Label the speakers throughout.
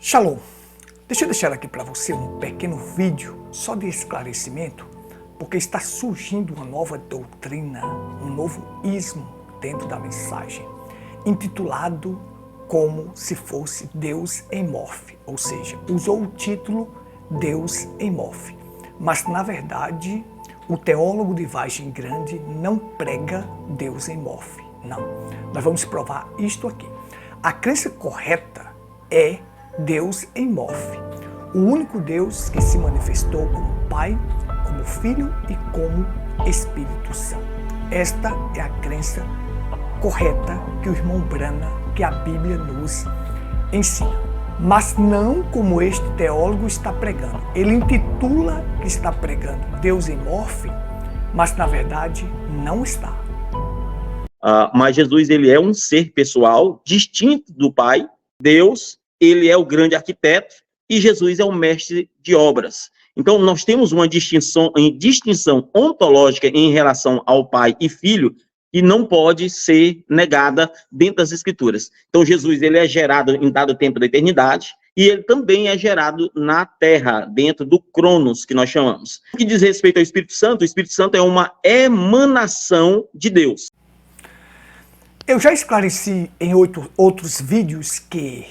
Speaker 1: Shalom! Deixa eu deixar aqui para você um pequeno vídeo só de esclarecimento, porque está surgindo uma nova doutrina, um novo ismo dentro da mensagem, intitulado como se fosse Deus em morfe, ou seja, usou o título Deus em morfe, mas na verdade o teólogo de Vargem Grande não prega Deus em morfe, não. Nós vamos provar isto aqui. A crença correta é Deus em morfe, o único Deus que se manifestou como Pai, como Filho e como Espírito Santo. Esta é a crença correta que o irmão Brana, que a Bíblia nos ensina. Mas não como este teólogo está pregando. Ele intitula que está pregando Deus em morfe, mas na verdade não está.
Speaker 2: Mas Jesus, ele é um ser pessoal, distinto do Pai. Deus, ele é o grande arquiteto e Jesus é o mestre de obras. Então, nós temos uma distinção ontológica em relação ao Pai e Filho que não pode ser negada dentro das Escrituras. Então, Jesus, ele é gerado em dado tempo da eternidade e ele também é gerado na Terra, dentro do Cronos, que nós chamamos. No que diz respeito ao Espírito Santo, o Espírito Santo é uma emanação de Deus.
Speaker 1: Eu já esclareci em outros vídeos que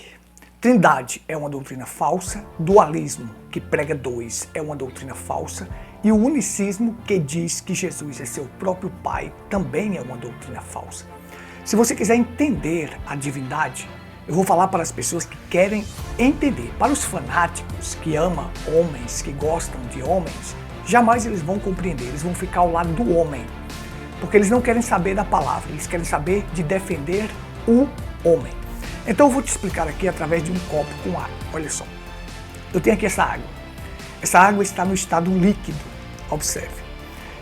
Speaker 1: Trindade é uma doutrina falsa, dualismo, que prega dois, é uma doutrina falsa, e o unicismo, que diz que Jesus é seu próprio Pai, também é uma doutrina falsa. Se você quiser entender a divindade, eu vou falar para as pessoas que querem entender. Para os fanáticos que amam homens, que gostam de homens, jamais eles vão compreender, eles vão ficar ao lado do homem, porque eles não querem saber da palavra, eles querem saber de defender o homem. Então eu vou te explicar aqui através de um copo com água. Olha só, eu tenho aqui essa água. Essa água está no estado líquido, observe.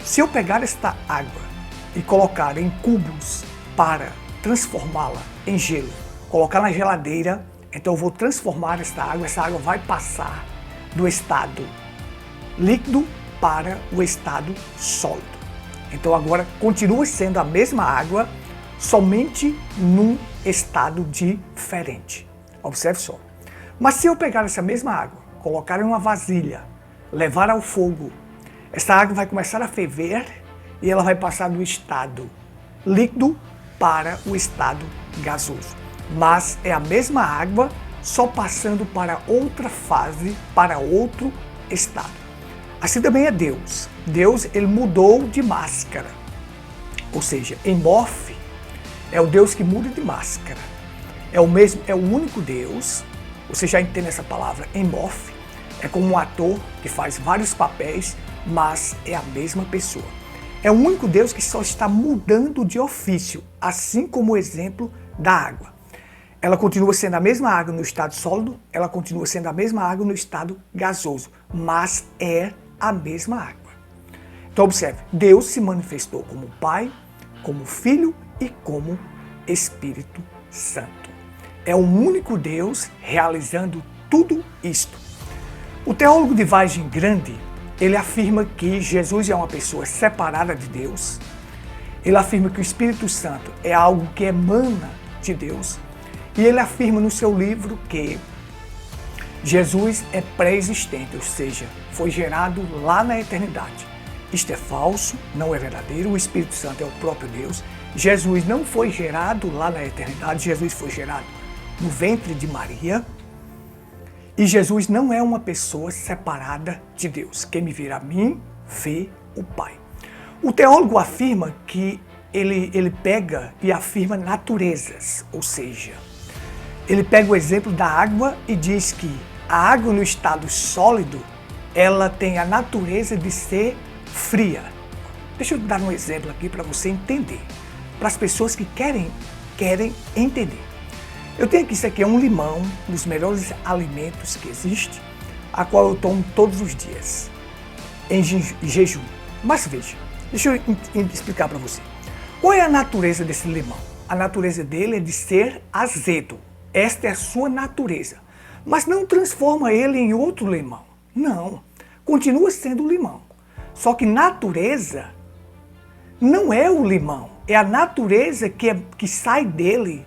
Speaker 1: Se eu pegar esta água e colocar em cubos para transformá-la em gelo, colocar na geladeira, então eu vou transformar essa água vai passar do estado líquido para o estado sólido. Então agora continua sendo a mesma água, somente num estado diferente. Observe só. Mas se eu pegar essa mesma água, colocar em uma vasilha, levar ao fogo, essa água vai começar a ferver e ela vai passar do estado líquido para o estado gasoso. Mas é a mesma água, só passando para outra fase, para outro estado. Assim também é Deus. Deus, ele mudou de máscara. Ou seja, em morfe, é o Deus que muda de máscara. É o único Deus. Você já entende essa palavra, em morfe. É como um ator que faz vários papéis, mas é a mesma pessoa. É o único Deus que só está mudando de ofício, assim como o exemplo da água. Ela continua sendo a mesma água no estado sólido, ela continua sendo a mesma água no estado gasoso, mas é a mesma água. Então observe, Deus se manifestou como Pai, como Filho e como Espírito Santo. É o único Deus realizando tudo isto. O teólogo de Vargem Grande, ele afirma que Jesus é uma pessoa separada de Deus. Ele afirma que o Espírito Santo é algo que emana de Deus. E ele afirma no seu livro que Jesus é pré-existente, ou seja, foi gerado lá na eternidade. Isto é falso, não é verdadeiro, o Espírito Santo é o próprio Deus. Jesus não foi gerado lá na eternidade, Jesus foi gerado no ventre de Maria. E Jesus não é uma pessoa separada de Deus. Quem me vir a mim, vê o Pai. O teólogo afirma que ele pega e afirma naturezas, ou seja, ele pega o exemplo da água e diz que a água no estado sólido, ela tem a natureza de ser fria. Deixa eu dar um exemplo aqui para você entender, para as pessoas que querem entender. Eu tenho aqui, isso aqui é um limão, um dos melhores alimentos que existe, a qual eu tomo todos os dias, em jejum. Mas veja, deixa eu explicar para você. Qual é a natureza desse limão? A natureza dele é de ser azedo. Esta é a sua natureza. Mas não transforma ele em outro limão. Não, continua sendo limão. Só que natureza não é o limão, é a natureza que sai dele,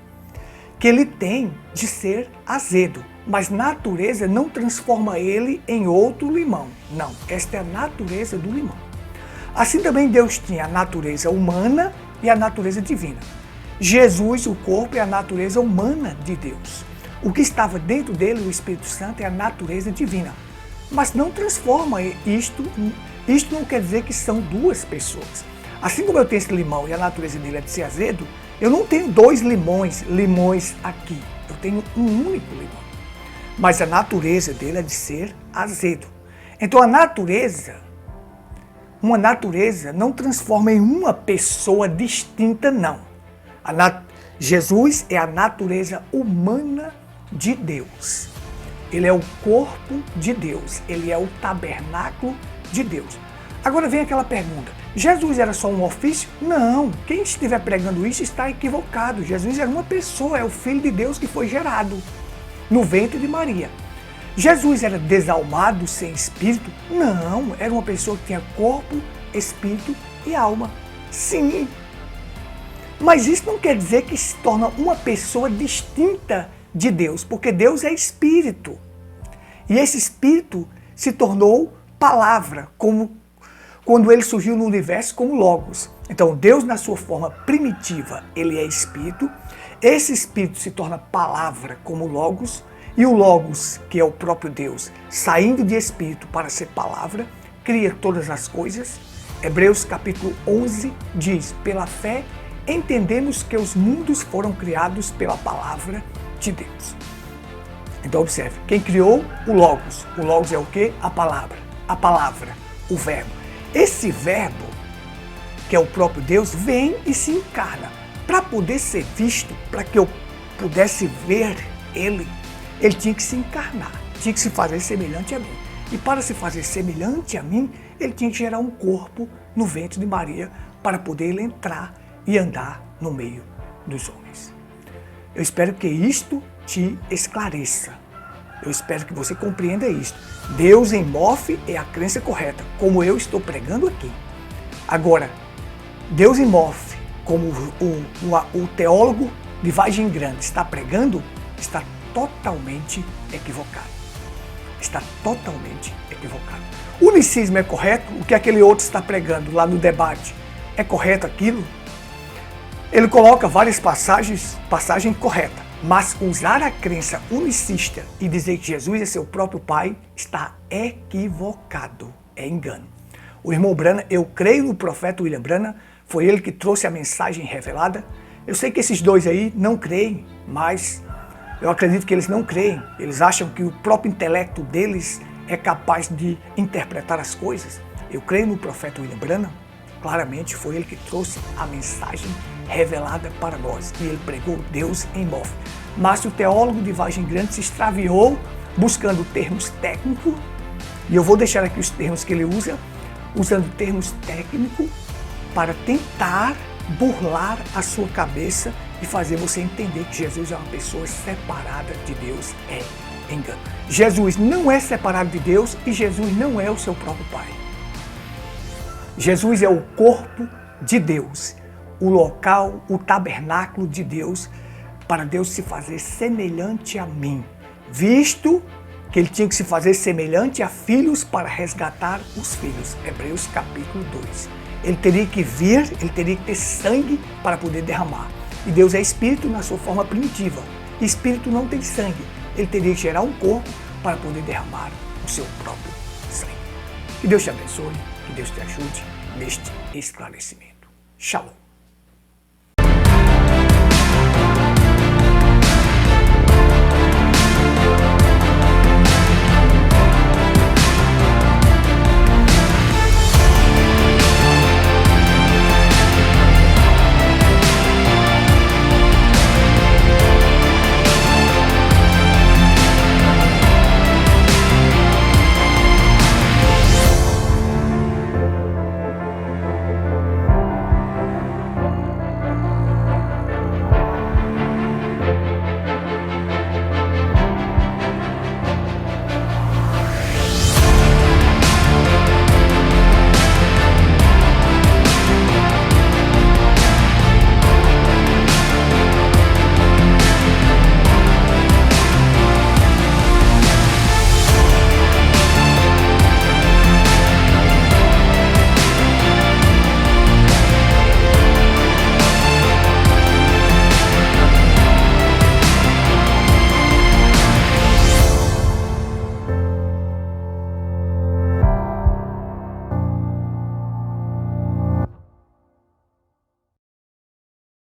Speaker 1: que ele tem de ser azedo, mas natureza não transforma ele em outro limão. Não, esta é a natureza do limão. Assim também Deus tinha a natureza humana e a natureza divina. Jesus, o corpo, é a natureza humana de Deus. O que estava dentro dele, o Espírito Santo, é a natureza divina. Mas não transforma isto não quer dizer que são duas pessoas. Assim como eu tenho esse limão e a natureza dele é de ser azedo, eu não tenho dois limões aqui. Eu tenho um único limão. Mas a natureza dele é de ser azedo. Então uma natureza não transforma em uma pessoa distinta, não. Jesus é a natureza humana de Deus. Ele é o corpo de Deus. Ele é o tabernáculo de Deus. Agora vem aquela pergunta. Jesus era só um ofício? Não. Quem estiver pregando isso está equivocado. Jesus era uma pessoa, é o Filho de Deus que foi gerado no ventre de Maria. Jesus era desalmado, sem espírito? Não. Era uma pessoa que tinha corpo, espírito e alma. Sim. Mas isso não quer dizer que se torna uma pessoa distinta de Deus, porque Deus é espírito. E esse espírito se tornou palavra, como quando ele surgiu no universo como Logos. Então Deus, na sua forma primitiva, ele é espírito. Esse espírito se torna palavra como Logos, e o Logos, que é o próprio Deus, saindo de espírito para ser palavra, cria todas as coisas. Hebreus capítulo 11 diz: pela fé entendemos que os mundos foram criados pela palavra de Deus. Então observe, quem criou o Logos? O Logos é o quê? A palavra, o verbo. Esse verbo, que é o próprio Deus, vem e se encarna. Para poder ser visto, para que eu pudesse ver ele tinha que se encarnar, tinha que se fazer semelhante a mim. E para se fazer semelhante a mim, ele tinha que gerar um corpo no ventre de Maria para poder ele entrar e andar no meio dos homens. Eu espero que isto te esclareça. Eu espero que você compreenda isto. Deus em Morphe é a crença correta, como eu estou pregando aqui. Agora, Deus em Morphe, como o teólogo de Vargem Grande está pregando, está totalmente equivocado. Está totalmente equivocado. O unicismo é correto? O que aquele outro está pregando lá no debate? É correto aquilo? Ele coloca várias passagens corretas, mas usar a crença unicista e dizer que Jesus é seu próprio Pai está equivocado, é engano. O irmão Branham, eu creio no profeta William Branham, foi ele que trouxe a mensagem revelada. Eu sei que esses dois aí não creem, mas eu acredito que eles não creem. Eles acham que o próprio intelecto deles é capaz de interpretar as coisas. Eu creio no profeta William Branham. Claramente foi ele que trouxe a mensagem revelada para nós. E ele pregou Deus em Morphe. Mas o teólogo de Vargem Grande se extraviou buscando termos técnicos. E eu vou deixar aqui os termos que ele usa, usando termos técnicos para tentar burlar a sua cabeça e fazer você entender que Jesus é uma pessoa separada de Deus. É engano. Jesus não é separado de Deus e Jesus não é o seu próprio Pai. Jesus é o corpo de Deus, o local, o tabernáculo de Deus, para Deus se fazer semelhante a mim, visto que ele tinha que se fazer semelhante a filhos para resgatar os filhos. Hebreus capítulo 2. Ele teria que vir, ele teria que ter sangue para poder derramar. E Deus é espírito na sua forma primitiva. Espírito não tem sangue. Ele teria que gerar um corpo para poder derramar o seu próprio sangue. Que Deus te abençoe, que Deus te ajude neste esclarecimento. Shalom.